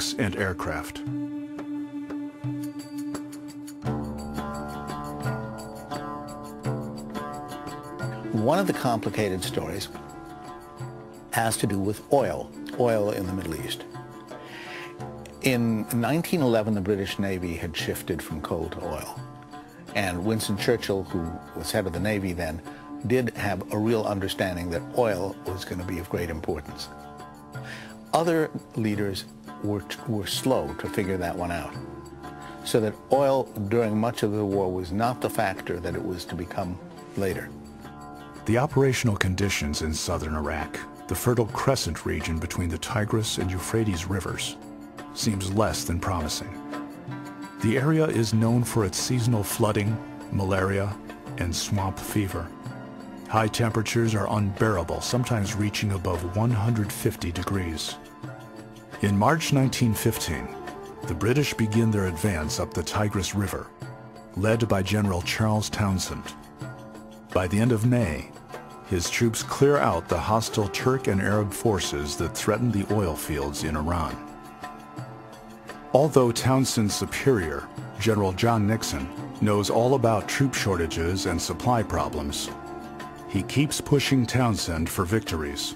tanks and aircraft. One of the complicated stories has to do with oil in the Middle East. In 1911, the British Navy had shifted from coal to oil. And Winston Churchill, who was head of the Navy then, did have a real understanding that oil was going to be of great importance. Other leaders were slow to figure that one out. So that oil during much of the war was not the factor that it was to become later. The operational conditions in southern Iraq, the Fertile Crescent region between the Tigris and Euphrates rivers, seems less than promising. The area is known for its seasonal flooding, malaria, and swamp fever. High temperatures are unbearable, sometimes reaching above 150 degrees. In March 1915, the British begin their advance up the Tigris River, led by General Charles Townshend. By the end of May, his troops clear out the hostile Turk and Arab forces that threaten the oil fields in Iran. Although Townshend's superior, General John Nixon, knows all about troop shortages and supply problems, he keeps pushing Townshend for victories.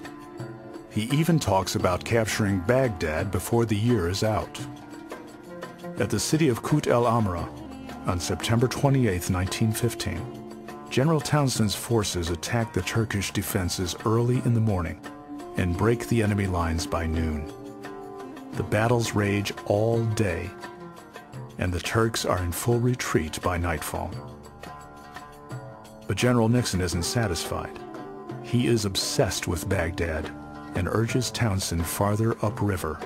He even talks about capturing Baghdad before the year is out. At the city of Kut el Amra, on September 28, 1915, General Townshend's forces attack the Turkish defenses early in the morning and break the enemy lines by noon. The battles rage all day, and the Turks are in full retreat by nightfall. But General Nixon isn't satisfied. He is obsessed with Baghdad and urges Townshend farther upriver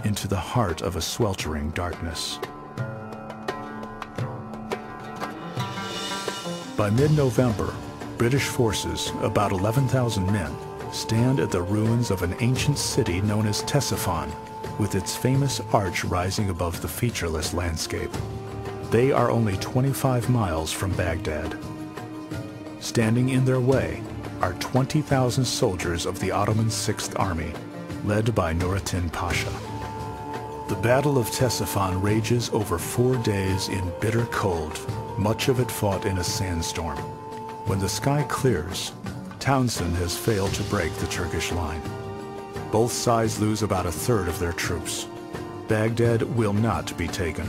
into the heart of a sweltering darkness. By mid-November, British forces, about 11,000 men, stand at the ruins of an ancient city known as Ctesiphon, with its famous arch rising above the featureless landscape. They are only 25 miles from Baghdad. Standing in their way are 20,000 soldiers of the Ottoman Sixth Army, led by Nurettin Pasha. The Battle of Ctesiphon rages over 4 days in bitter cold, much of it fought in a sandstorm. When the sky clears, Townshend has failed to break the Turkish line. Both sides lose about a third of their troops. Baghdad will not be taken.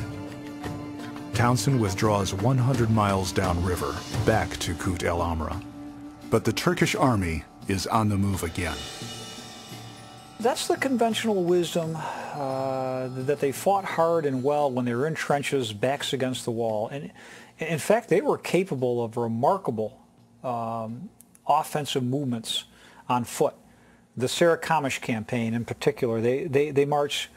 Townshend withdraws 100 miles downriver, back to Kut el Amra. But the Turkish army is on the move again. That's the conventional wisdom, that they fought hard and well when they were in trenches, backs against the wall. And in fact, they were capable of remarkable offensive movements on foot. The Sarikamish campaign in particular, they marched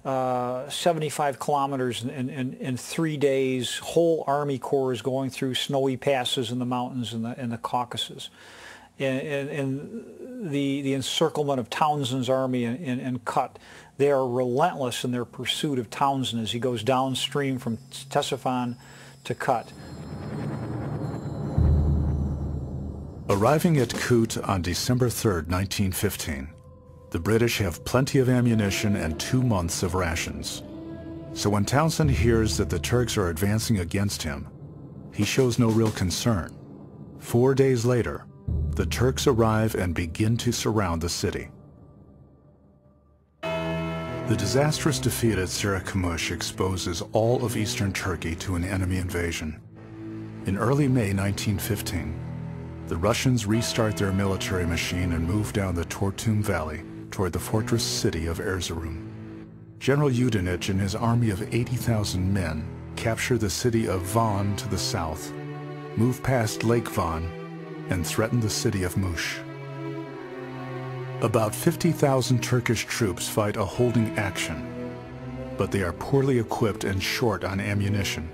75 kilometers in 3 days, whole army corps going through snowy passes in the mountains in the Caucasus. And the encirclement of Townshend's army in Kut, they are relentless in their pursuit of Townshend as he goes downstream from Ctesiphon to Kut. Arriving at Kut on December 3, 1915, the British have plenty of ammunition and 2 months of rations. So when Townshend hears that the Turks are advancing against him, he shows no real concern. 4 days later, the Turks arrive and begin to surround the city. The disastrous defeat at Sarikamish exposes all of eastern Turkey to an enemy invasion. In early May 1915, the Russians restart their military machine and move down the Tortum Valley toward the fortress city of Erzurum. General Yudenich and his army of 80,000 men capture the city of Van to the south, move past Lake Van, and threaten the city of Mush. About 50,000 Turkish troops fight a holding action, but they are poorly equipped and short on ammunition,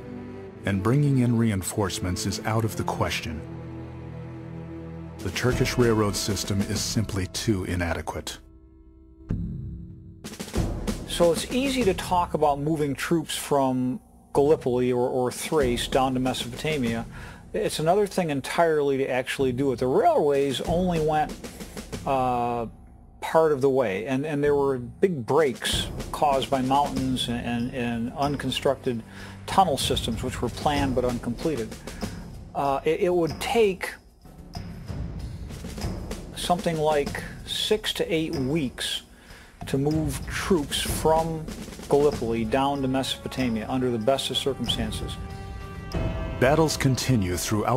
and bringing in reinforcements is out of the question. The Turkish railroad system is simply too inadequate. So it's easy to talk about moving troops from Gallipoli or Thrace down to Mesopotamia. It's another thing entirely to actually do it. The railways only went part of the way, and there were big breaks caused by mountains and unconstructed tunnel systems, which were planned but uncompleted. It would take something like 6 to 8 weeks to move troops from Gallipoli down to Mesopotamia under the best of circumstances. Battles continue throughout